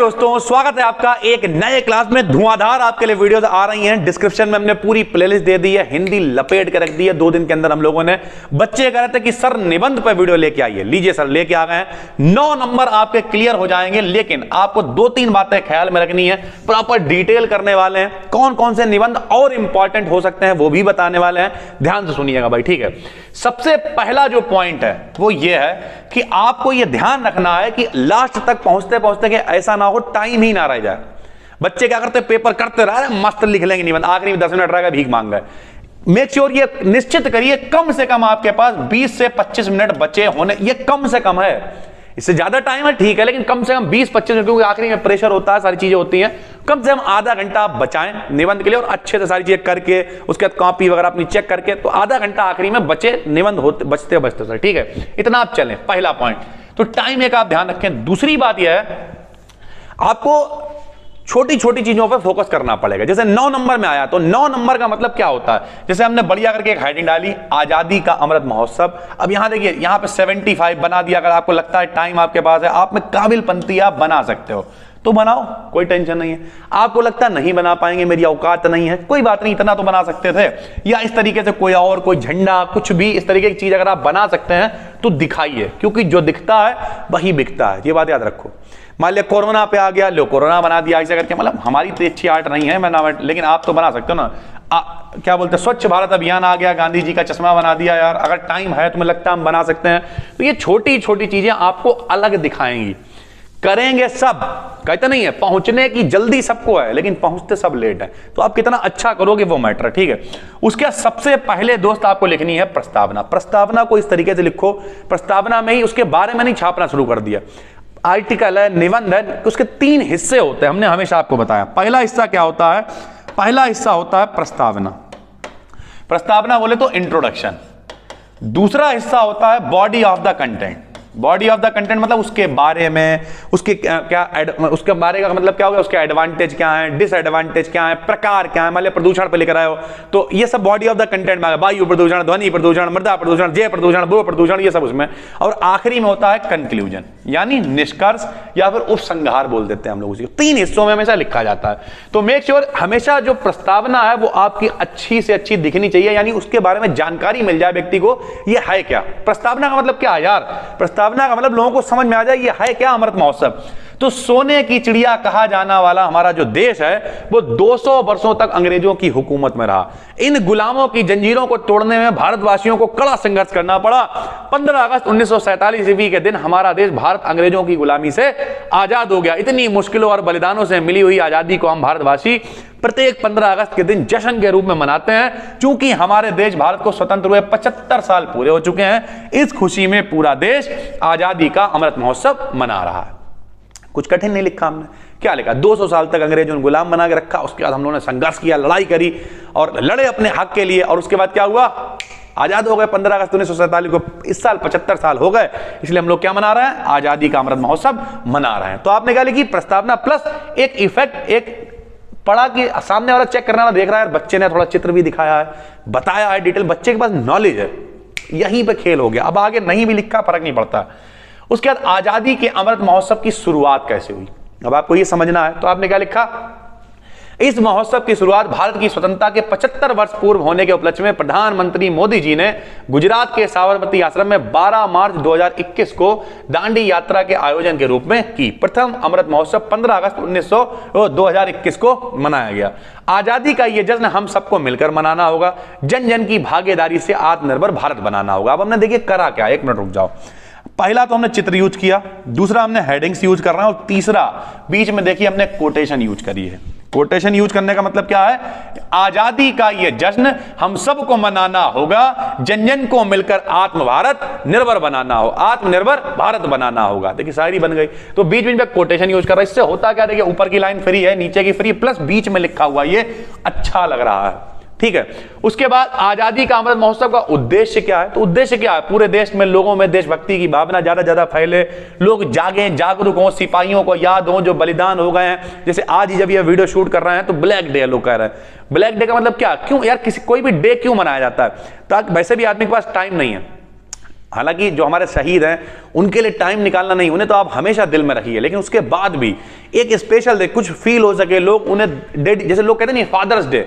दोस्तों, स्वागत है आपका एक नए क्लास में। धुआंधार आपके लिए वीडियोस आ रही हैं। डिस्क्रिप्शन में हमने पूरी प्लेलिस्ट दे दी है, हिंदी लपेट के रख दी है। 2 दिन के अंदर हम लोगों ने, बच्चे कह रहे थे कि सर निबंध पर वीडियो लेके आइए। लीजिए सर, लेके आ गए हैं। 9 नंबर आपके क्लियर हो जाएंगे, लेकिन आपको 2-3 बातें ख्याल में रखनी है। प्रॉपर डिटेल करने वाले हैं, कौन कौन से निबंध और इंपॉर्टेंट हो सकते हैं वो भी बताने वाले हैं। ध्यान से सुनिएगा भाई, ठीक है। सबसे पहला जो पॉइंट है वो ये है कि आपको ये ध्यान रखना है कि लास्ट तक पहुंचते पहुंचते कि ऐसा ना हो टाइम ही ना रह जाए। बच्चे क्या करते, पेपर करते रह रहे, मस्त लिख लेंगे निबंध, आखिरी में 10 मिनट रहेगा, भीख मांग गए। मेक श्योर ये निश्चित करिए कम से कम आपके पास 20 से 25 मिनट बचे होने, ये कम से कम है। इससे ज्यादा टाइम है ठीक है, लेकिन कम से कम 20-25 मिनट, क्योंकि आखिरी में प्रेशर होता है, सारी चीजें होती हैं। कम से कम आधा घंटा आप बचाएं निबंध के लिए, और अच्छे से सारी चीजें करके उसके बाद कॉपी वगैरह अपनी चेक करके, तो आधा घंटा आखिरी में बचे निबंध होते बचते बचते सर, ठीक है। इतना आप चलें, पहला पॉइंट। तो टाइम एक आप ध्यान रखें। दूसरी बात यह है, आपको छोटी छोटी चीजों पर फोकस करना पड़ेगा। जैसे 9 नंबर में आया, तो 9 नंबर का मतलब क्या होता है। जैसे हमने बढ़िया करके एक हेडिंग डाली, आजादी का अमृत महोत्सव। अब यहां देखिए, यहां पे 75 बना दिया। अगर आपको लगता है टाइम आपके पास है, आप में काबिल पंक्ति आप बना सकते हो तो बनाओ, कोई टेंशन नहीं है। आपको लगता है नहीं बना पाएंगे, मेरी औकात नहीं है, कोई बात नहीं, इतना तो बना सकते थे। या इस तरीके से कोई और, कोई झंडा, कुछ भी इस तरीके की चीज अगर आप बना सकते हैं तो दिखाइए, क्योंकि जो दिखता है वही बिकता है। ये बात याद रखो। मान लिया कोरोना पे आ गया, लो कोरोना बना दिया ऐसे करके, मतलब हमारी तो अच्छी आर्ट नहीं है बनावट, लेकिन आप तो बना सकते हो ना। क्या बोलते हैं, स्वच्छ भारत अभियान आ गया, गांधी जी का चश्मा बना दिया। यार अगर टाइम है, तुम्हें लगता है हम बना सकते हैं, तो ये छोटी छोटी चीजें आपको अलग दिखाएंगी। करेंगे सब, कहते नहीं है पहुंचने की जल्दी सबको है, लेकिन पहुंचते सब लेट है। तो आप कितना अच्छा करोगे वो मैटर है, ठीक है। उसके सबसे पहले दोस्त आपको लिखनी है प्रस्तावना। प्रस्तावना को इस तरीके से लिखो, प्रस्तावना में ही उसके बारे में नहीं छापना शुरू कर दिया। आर्टिकल है, निबंध है, उसके 3 हिस्से होते हैं, हमने हमेशा आपको बताया। पहला हिस्सा क्या होता है, पहला हिस्सा होता है प्रस्तावना। प्रस्तावना बोले तो इंट्रोडक्शन। दूसरा हिस्सा होता है body of the content. Body of the content मतलब उसके बारे में, उसके उसके बारे का मतलब क्या होगा, उसके एडवांटेज क्या है, डिसएडवांटेज क्या है, प्रकार क्या है। मान लिया प्रदूषण पे लिख रहे हो, तो ये सब बॉडी ऑफ द कंटेंट में, वायु प्रदूषण, ध्वनि प्रदूषण, मृदा प्रदूषण, जय प्रदूषण, भू प्रदूषण, ये सब उसमें। और आखिरी में होता है कंक्लूजन, यानी निष्कर्ष, या फिर उपसंहार बोल देते हैं हम लोग। उसी 3 हिस्सों में हमेशा लिखा जाता है। तो मेक श्योर हमेशा जो प्रस्तावना है वो आपकी अच्छी से अच्छी दिखनी चाहिए, यानी उसके बारे में जानकारी मिल जाए व्यक्ति को, ये है क्या। प्रस्तावना का मतलब क्या है यार, प्रस्तावना का मतलब लोगों को समझ में आ जाए ये है क्या अमृत महोत्सव। तो सोने की चिड़िया कहा जाना वाला हमारा जो देश है वो 200 वर्षों तक अंग्रेजों की हुकूमत में रहा। इन गुलामों की जंजीरों को तोड़ने में भारतवासियों को कड़ा संघर्ष करना पड़ा। 15 अगस्त 1947 ईस्वी के दिन हमारा देश भारत अंग्रेजों की गुलामी से आजाद हो गया। इतनी मुश्किलों और बलिदानों से मिली हुई आजादी को हम भारतवासी प्रत्येक 15 अगस्त के दिन जश्न के रूप में मनाते हैं। चूंकि हमारे देश भारत को स्वतंत्र हुए 75 साल पूरे हो चुके हैं, इस खुशी में पूरा देश आजादी का अमृत महोत्सव मना रहा है। कुछ कठिन नहीं लिखा हमने, क्या लिखा, 200 साल तक अंग्रेजों ने गुलाम बना के रखा। उसके बाद हम लोगों ने संघर्ष किया, लड़ाई करी और लड़े अपने हक के लिए, और उसके बाद क्या हुआ, आजाद हो गए 15 अगस्त 1947 को। इस साल 75 साल हो गए, इसलिए हम लोग क्या मना रहे हैं, आजादी का अमृत महोत्सव मना रहे हैं। तो आपने क्या लिखी, प्रस्तावना प्लस एक इफेक्ट, एक पढ़ा कि सामने वाला चेक करना देख रहा है, बच्चे ने थोड़ा चित्र भी दिखाया है, बताया है डिटेल, बच्चे के पास नॉलेज है, यहीं पे खेल हो गया। अब आगे नहीं भी लिखा फर्क नहीं पड़ता। उसके बाद आजादी के अमृत महोत्सव की शुरुआत कैसे हुई, अब आपको ये समझना है। तो आपने क्या लिखा, इस महोत्सव की शुरुआत भारत की स्वतंत्रता के 75 वर्ष पूर्व होने के उपलक्ष्य में प्रधानमंत्री मोदी जी ने गुजरात के साबरमती आश्रम में 12 मार्च 2021 को दांडी यात्रा के आयोजन के रूप में की। प्रथम अमृत महोत्सव 15 अगस्त 2021 को मनाया गया। आजादी का यह जश्न हम सबको मिलकर मनाना होगा, जन जन की भागीदारी से आत्मनिर्भर भारत बनाना होगा। अब हमने देखिए करा क्या, 1 मिनट रुक जाओ। पहला तो हमने चित्र यूज किया, दूसरा हमने हेडिंग्स यूज कर रहे हैं, और तीसरा बीच में देखिए हमने कोटेशन यूज करी है। कोटेशन यूज करने का मतलब क्या है, आजादी का यह जश्न हम सबको मनाना होगा, जन जन को मिलकर आत्म भारत निर्भर बनाना हो, आत्मनिर्भर भारत बनाना होगा। देखिए शायरी बन गई। तो बीच बीच में कोटेशन यूज कर रहा है। इससे होता क्या, देखिए ऊपर की लाइन फ्री है, नीचे की फ्री, प्लस बीच में लिखा हुआ, ये अच्छा लग रहा है, ठीक है। उसके बाद आजादी का अमृत महोत्सव का उद्देश्य क्या है, तो उद्देश्य क्या है, पूरे देश में लोगों में देशभक्ति की भावना ज्यादा फैले, लोग जागे, जागरूक हों, सिपाहियों को याद हो जो बलिदान हो गए हैं। जैसे आज ही जब ये वीडियो शूट कर रहे हैं तो ब्लैक डे लोग कह रहे हैं। ब्लैक डे का मतलब क्या, क्यों यार, किसी कोई भी डे क्यों मनाया जाता है, ताकि वैसे भी आदमी के पास टाइम नहीं है, हालांकि जो हमारे शहीद हैं उनके लिए टाइम निकालना नहीं, उन्हें तो आप हमेशा दिल में रखिए, लेकिन उसके बाद भी एक स्पेशल डे, कुछ फील हो सके, लोग उन्हें डेडी, जैसे लोग कहते नहीं फादर्स डे,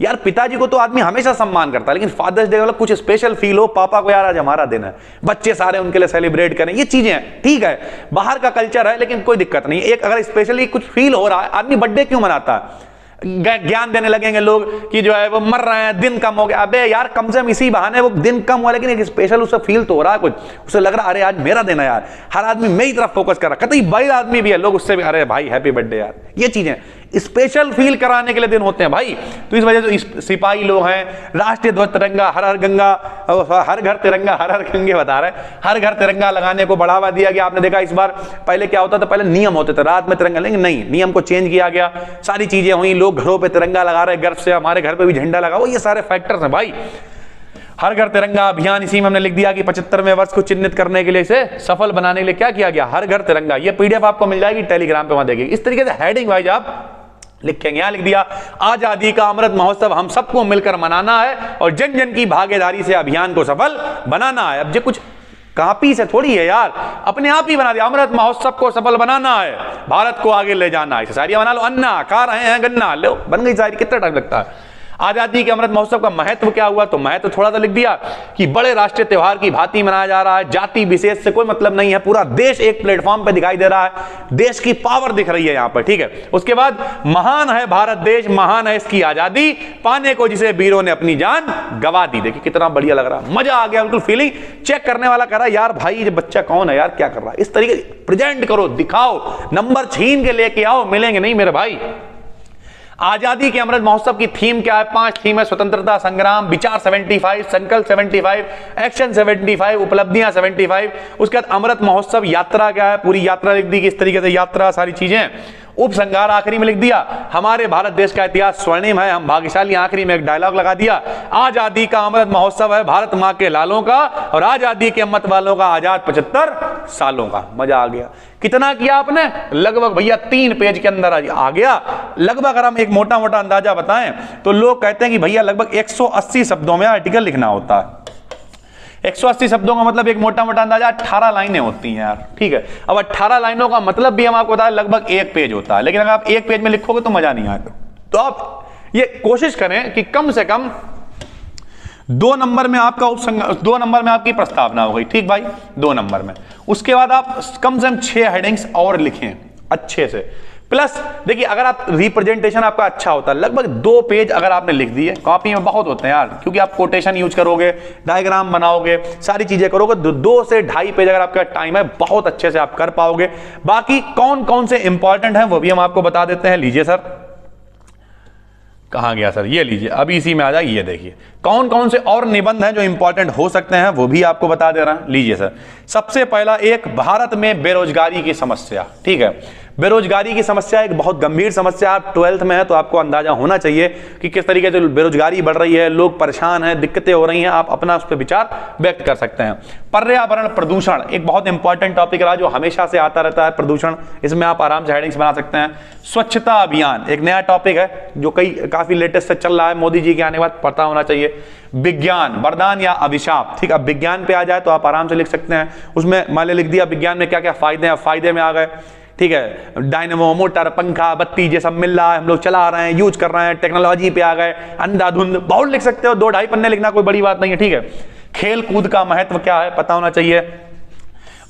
यार पिताजी को तो आदमी हमेशा सम्मान करता है, लेकिन फादर्स डे मतलब कुछ स्पेशल फील हो, पापा को यार आज हमारा दिन है, बच्चे सारे उनके लिए सेलिब्रेट करें, ये चीजें ठीक है, बाहर का कल्चर है लेकिन कोई दिक्कत नहीं। एक अगर स्पेशली कुछ फील हो रहा है, आदमी बर्थडे क्यों मनाता है? ज्ञान देने लगेंगे लोग कि जो है वो मर रहे हैं, दिन कम हो गया, अबे यार कम से कम इसी बहाने वो दिन कम हुआ, लेकिन एक स्पेशल उससे फील तो हो रहा है, कुछ उसे लग रहा है अरे आज मेरा दिन है यार, हर आदमी मेरी तरफ फोकस कर रहा है, कतई बड़े आदमी भी है लोग उससे भी अरे भाई हैप्पी बर्थडे यार, ये चीजें स्पेशल फील कराने के लिए दिन होते हैं भाई। तो इस वजह से सिपाही लोग हैं, राष्ट्रीय ध्वज तिरंगा, हर हर गंगा, हर घर तिरंगा, हर हर गंगे बता रहे, हर घर तिरंगा लगाने को बढ़ावा दिया गया। आपने देखा इस बार, पहले क्या होता था, पहले नियम होते थे रात में तिरंगा, लेकिन नहीं, नियम को चेंज किया गया, सारी चीजें हुई, लोग घरों पर तिरंगा लगा रहे गर्व से, हमारे घर पे भी झंडा लगा, वो ये सारे फैक्टर्स हैं भाई। हर घर तिरंगा अभियान, इसी में हमने लिख दिया कि 75वें वर्ष को चिन्हित करने के लिए, इसे सफल बनाने के लिए क्या किया गया, हर घर तिरंगा। ये पीडीएफ आपको मिल जाएगी टेलीग्राम पे, वहां देखिए। इस तरीके से हेडिंग वाइज आप लिखेंगे। यहां लिख दिया आजादी का अमृत महोत्सव हम सबको मिलकर मनाना है और जन जन की भागीदारी से अभियान को सफल बनाना है। अब जो कुछ कॉपी से थोड़ी है यार, अपने आप ही बना दिया, अमृत महोत्सव को सफल बनाना है, भारत को आगे ले जाना है, शायरी बना लो, अन्ना खा रहे हैं गन्ना, लो बन गई शायरी। कितना टाइम लगता है? आजादी के अमृत महोत्सव का महत्व क्या हुआ, तो महत्व थोड़ा सा लिख दिया कि बड़े राष्ट्रीय त्योहार की भांति मनाया जा रहा है, जाति विशेष से कोई मतलब नहीं है, पूरा देश एक प्लेटफॉर्म पे दिखाई दे रहा है, देश की पावर दिख रही है यहां पर, ठीक है। उसके बाद महान है भारत देश, महान है इसकी आजादी, पाने को जिसे वीरों ने अपनी जान गवा दी। देखिए कितना बढ़िया लग रहा है, मजा आ गया, बिल्कुल फीलिंग चेक करने वाला कह रहा है यार भाई ये बच्चा कौन है यार, क्या कर रहा है। इस तरीके प्रेजेंट करो, दिखाओ, नंबर छीन के लेके आओ, मिलेंगे नहीं मेरे भाई। आजादी के अमृत महोत्सव की थीम क्या है? 5 थीम है, स्वतंत्रता संग्राम, विचार 75, संकल्प 75, एक्शन 75, उपलब्धियां 75। उसके बाद अमृत महोत्सव यात्रा क्या है, पूरी यात्रा लिख दी किस तरीके से यात्रा, सारी चीजें। उपसंहार आखिरी में लिख दिया, हमारे भारत देश का इतिहास स्वर्णिम है, हम भाग्यशाली, आखिरी में एक डायलॉग लगा दिया, आजादी का अमृत महोत्सव है भारत मां के लालों का और आजादी के अमृत वालों का आजाद 75 सालों का। मजा आ गया। कितना किया आपने? लगभग भैया 3 पेज के अंदर आ गया। लगभग अगर हम एक मोटा मोटा अंदाजा बताएं तो लोग कहते हैं कि भैया लगभग 180 शब्दों में आर्टिकल लिखना होता है। 180 शब्दों का मतलब एक मोटा मोटा अंदाजा 18 लाइनें होती हैं यार, ठीक है। अब 18 लाइनों का मतलब भी हम आपको बताएं लगभग 1 पेज होता है, लेकिन अगर आप 1 पेज में लिखोगे तो मजा नहीं आएगा। तो आप ये कोशिश करें कि कम से कम 2 नंबर में आपका 2 नंबर में आपकी प्रस्तावना हो गई, ठीक भाई, 2 नंबर में। उसके बाद आप कम से कम 6 हेडिंग्स और लिखें अच्छे से। प्लस देखिए अगर आप रिप्रेजेंटेशन आपका अच्छा होता है, लगभग 2 पेज अगर आपने लिख दिए, कॉपी में बहुत होते हैं यार, क्योंकि आप कोटेशन यूज करोगे, डायग्राम बनाओगे, सारी चीजें करोगे, 2 से 2.5 पेज अगर आपका टाइम है, बहुत अच्छे से आप कर पाओगे। बाकी कौन कौन से इंपॉर्टेंट हैं वो भी हम आपको बता देते हैं। लीजिए सर, कहां गया सर, ये लीजिए, अभी इसी में आ जाए, ये देखिए कौन कौन से और निबंध हैं जो इंपॉर्टेंट हो सकते हैं, वो भी आपको बता दे रहा है। लीजिए सर, सबसे पहला एक, भारत में बेरोजगारी की समस्या, ठीक है। बेरोजगारी की समस्या एक बहुत गंभीर समस्या, आप 12th में है तो आपको अंदाजा होना चाहिए कि किस तरीके से बेरोजगारी बढ़ रही है, लोग परेशान हैं, दिक्कतें हो रही हैं, आप अपना उस पर विचार व्यक्त कर सकते हैं। पर्यावरण प्रदूषण एक बहुत इंपॉर्टेंट टॉपिक रहा जो हमेशा से आता रहता है, प्रदूषण, इसमें आप आराम से हेडिंग्स बना सकते हैं। स्वच्छता अभियान एक नया टॉपिक है जो काफी लेटेस्ट से चल रहा है, मोदी जी के आने के बाद पता होना चाहिए। विज्ञान वरदान या अभिशाप, ठीक है। अब विज्ञान पे आ जाए तो आप आराम से लिख सकते हैं, उसमें मान लिख दिया विज्ञान में क्या क्या फायदे हैं, फायदे में आ गए, ठीक है। डायनेमो, मोटर, पंखा, बत्ती ये सब मिल रहा है, हम लोग चला रहे हैं, यूज कर रहे हैं, टेक्नोलॉजी पे आ गए, अंधाधुंध, बहुत लिख सकते हो, 2-2.5 पन्ने लिखना कोई बड़ी बात नहीं है, ठीक है। खेल कूद का महत्व क्या है पता होना चाहिए।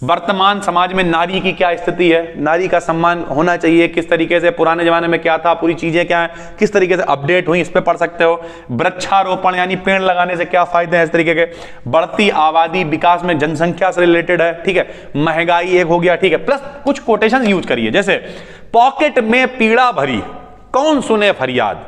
वर्तमान समाज में नारी की क्या स्थिति है, नारी का सम्मान होना चाहिए, किस तरीके से पुराने जमाने में क्या था, पूरी चीजें क्या है, किस तरीके से अपडेट हुई, इस पे पढ़ सकते हो। वृक्षारोपण यानी पेड़ लगाने से क्या फायदे हैं, इस तरीके के। बढ़ती आबादी विकास में जनसंख्या से रिलेटेड है, ठीक है। महंगाई एक हो गया, ठीक है। प्लस कुछ कोटेशन यूज करिए, जैसे पॉकेट में पीड़ा भरी कौन सुने फरियाद,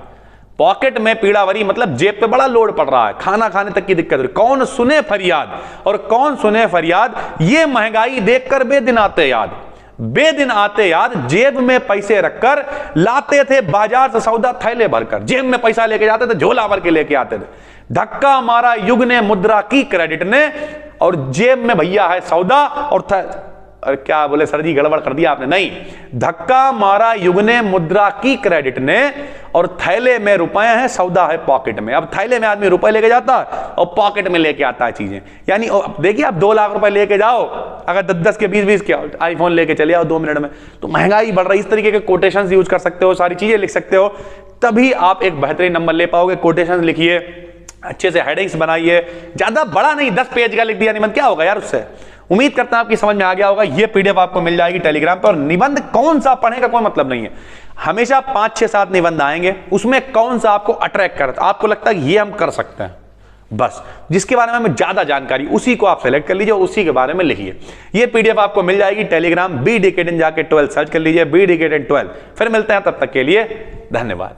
पॉकेट में पीड़ा भरी मतलब जेब पे बड़ा लोड पड़ रहा है, खाना खाने तक की दिक्कत हो रही, कौन सुने फरियाद, और कौन सुने फरियाद, ये महंगाई देखकर बेदिन आते याद, बेदिन आते याद, जेब में पैसे रखकर लाते थे बाजार से सौदा थैले भरकर, जेब में पैसा लेके जाते थे, झोला भर के लेके आते थे। धक्का मारा युग ने मुद्रा की क्रेडिट ने, और जेब में भैया है सौदा और क्या बोले सर जी, गड़बड़ कर दिया आपने, नहीं, धक्का मारा युग ने मुद्रा की क्रेडिट ने और थैले में रुपए हैं, सौदा है पॉकेट में। अब थैले में आदमी रुपए लेके जाता है और पॉकेट में लेके आता है चीजें। यानी देखिए, आप 2 लाख रुपए लेके जाओ, अगर 10-10 के 20-20 के आईफोन लेके चले आओ 2 मिनट में, तो महंगाई बढ़ रही है। इस तरीके के कोटेशंस यूज कर सकते हो, सारी चीजें लिख सकते हो, तभी आप एक बेहतरीन नंबर ले पाओगे। कोटेशंस लिखिए, अच्छे से हेडिंग्स बनाइए, ज्यादा बड़ा नहीं, 10 पेज का लिख दिया निबंध, क्या होगा यार उससे। उम्मीद करता हूं आपकी समझ में आ गया होगा। ये पीडीएफ आपको मिल जाएगी टेलीग्राम पर। और निबंध कौन सा पढ़ने का कोई मतलब नहीं है, हमेशा 5-6-7 निबंध आएंगे, उसमें कौन सा आपको अट्रैक्ट करता, आपको लगता है ये हम कर सकते हैं, बस जिसके बारे में हमें ज्यादा जानकारी, उसी को आप सेलेक्ट कर लीजिए और उसी के बारे में लिखिए। ये पीडीएफ आपको मिल जाएगी टेलीग्राम, BD Kid In, जाके 12 सर्च कर लीजिए, BD Kid In 12। फिर मिलते हैं, तब तक के लिए धन्यवाद।